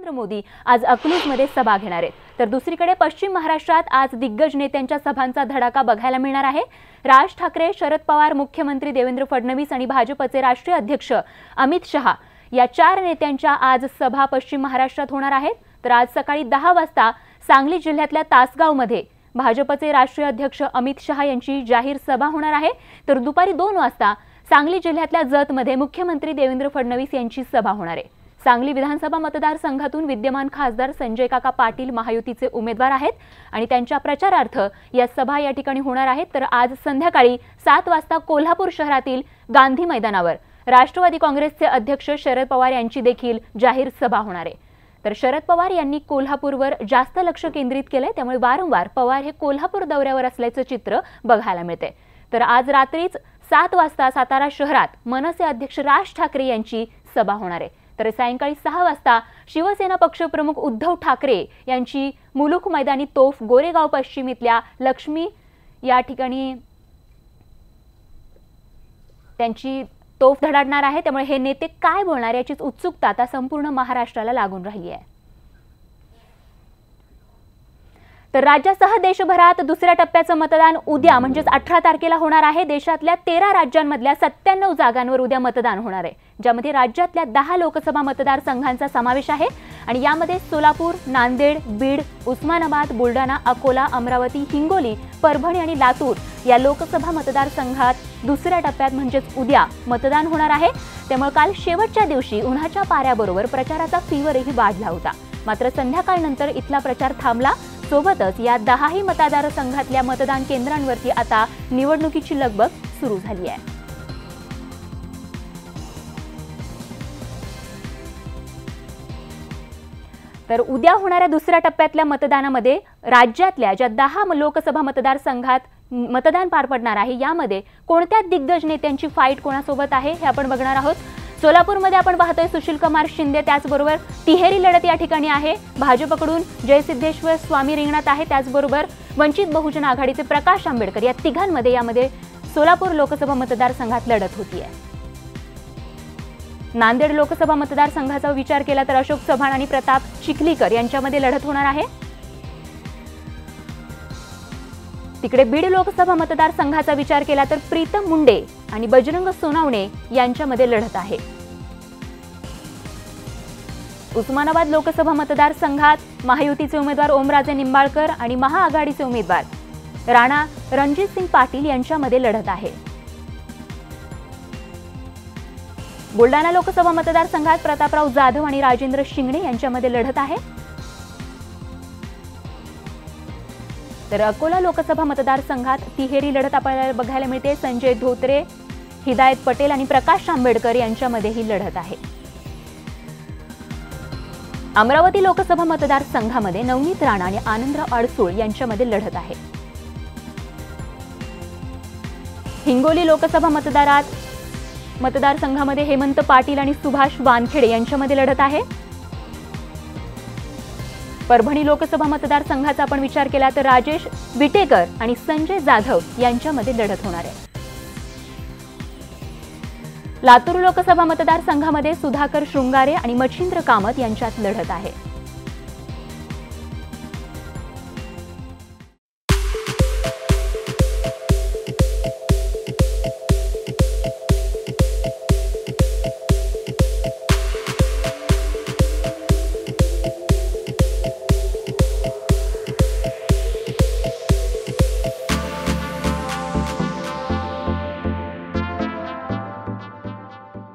नरेंद्र मोदी आज अकलूजमध्ये सभा घेणार आहेत, तर दुसरीकडे पश्चिम महाराष्ट्रात आज दिग्गज नेत्यांच्या सभांचा धडाका बघायला मिळणार आहे। राज ठाकरे, शरद पवार, मुख्यमंत्री देवेंद्र फडणवीस आणि भाजपचे राष्ट्रीय अध्यक्ष अमित शहा या 4 नेत्यांच्या आज सभा पश्चिम महाराष्ट्रात होणार आहेत। तर आज सकाळी 10 वाजता सांगली जिल्ह्यातल्या तासगावमध्ये भाजपचे राष्ट्रीय अध्यक्ष अमित शहा यांची जाहीर सभा होणार आहे, तर दुपारी 2 वाजता सांगली जिल्ह्यातल्या जतमध्ये मुख्यमंत्री देवेंद्र फडणवीस यांची सभा होणार आहे। सांगली विधानसभा मतदारसंघातून विद्यमान खासदार संजय काका पाटील महायुतीचे उमेदवार आहेत आणि त्यांच्या प्रचारार्थ या सभा या ठिकाणी होणार आहेत। तर आज संध्याकाळी 7 वाजता कोल्हापूर शहरातील गांधी मैदानावर राष्ट्रवादी काँग्रेसचे अध्यक्ष शरद पवार यांची देखील जाहीर सभा होणार आहे। तर शरद पवार यांनी कोल्हापूरवर जास्त लक्ष केंद्रित केले, त्यामुळे वारंवार पवार हे कोल्हापूर दौऱ्यावर असल्याचे चित्र बघायला मिळते। तर आज रात्रीच 7 वाजता सातारा शहरात मनसे अध्यक्ष राज ठाकरे यांची सभा होणार आहे। तर सायंकाळी 6 वाजता शिवसेना पक्षप्रमुख उद्धव ठाकरे यांची मुलुख मैदानी तोफ गोरेगाव पश्चिम इथल्या लक्ष्मी या ठिकाणी त्यांची तोफ धडाडणार आहे, त्यामुळे हे नेते काय बोलणार याचीच उत्सुकता आता संपूर्ण महाराष्ट्राला लागून राहिली आहे। तर राज्यासह देशभरात दुसऱ्या टप्प्याचं मतदान उद्या म्हणजेच 18 तारखेला होणार आहे। देशातल्या 13 राज्यांमधल्या 97 जागांवर उद्या मतदान होणार आहे, ज्यामध्ये राज्यातल्या 10 लोकसभा मतदारसंघांचा समावेश आहे आणि यामध्ये सोलापूर, नांदेड, बीड, उस्मानाबाद, बुलढाणा, अकोला, अमरावती, हिंगोली, परभणी आणि लातूर या लोकसभा मतदारसंघात दुसऱ्या टप्प्यात म्हणजेच उद्या मतदान होणार आहे। त्यामुळे काल शेवटच्या दिवशी उन्हाच्या पाऱ्याबरोबर प्रचाराचा फीवरही वाढला होता, मात्र संध्याकाळनंतर इथला प्रचार थांबला। सोबतच या 10ही मतदारसंघातल्या मतदान केंद्रांवरती आता निवडणुकीची लगबग सुरू झाली आहे। तर उद्या होणाऱ्या दुसऱ्या टप्प्यातल्या मतदानामध्ये राज्यातल्या ज्या 10 लोकसभा मतदारसंघात मतदान पार पडणार आहे, यामध्ये कोणत्या दिग्गज नेत्यांची फाईट कोणासोबत आहे हे आपण बघणार आहोत। सोलापूरमध्ये आपण पाहतोय सुशीलकुमार शिंदे, त्याचबरोबर तिहेरी लढत या ठिकाणी आहे। भाजपकडून जयसिद्धेश्वर स्वामी रिंगणात आहे, त्याचबरोबर वंचित बहुजन आघाडीचे प्रकाश आंबेडकर या तिघांमध्ये यामध्ये सोलापूर लोकसभा मतदारसंघात लढत होतीये। नांदेड लोकसभा मतदारसंघाचा विचार केला तर अशोक चव्हाण आणि प्रताप चिखलीकर यांच्यामध्ये लढत होणार आहे। तिकडे बीड लोकसभा मतदारसंघाचा विचार केला तर प्रीतम मुंडे आणि बजरंग सोनावणे यांच्यामध्ये लढत आहे। उस्मानाबाद लोकसभा मतदारसंघात महायुतीचे उमेदवार ओमराजे निंबाळकर आणि महाआघाडीचे उमेदवार राणा रणजितसिंग पाटील यांच्यामध्ये लढत आहे। बुलढाणा लोकसभा मतदारसंघात प्रतापराव जाधव आणि राजेंद्र शिंगणे यांच्यामध्ये लढत आहे। तर अकोला लोकसभा मतदारसंघात तिहेरी लढत आपल्याला बघायला मिळते। संजय धोत्रे, हिदायत पटेल आणि प्रकाश आंबेडकर यांच्यामध्ये ही लढत आहे। अमरावती लोकसभा मतदारसंघामध्ये नवनीत राणा आणि आनंदराव अडसूळ यांच्यामध्ये लढत आहे। हिंगोली लोकसभा मतदारसंघामध्ये हेमंत पाटील आणि सुभाष वानखेडे यांच्यामध्ये लढत आहे। परभणी लोकसभा मतदारसंघाचा आपण विचार केला तर राजेश विटेकर आणि संजय जाधव यांच्यामध्ये लढत होणार आहे। लातूर लोकसभा मतदारसंघामध्ये सुधाकर शृंगारे आणि मच्छिंद्र कामत यांच्यात लढत आहे।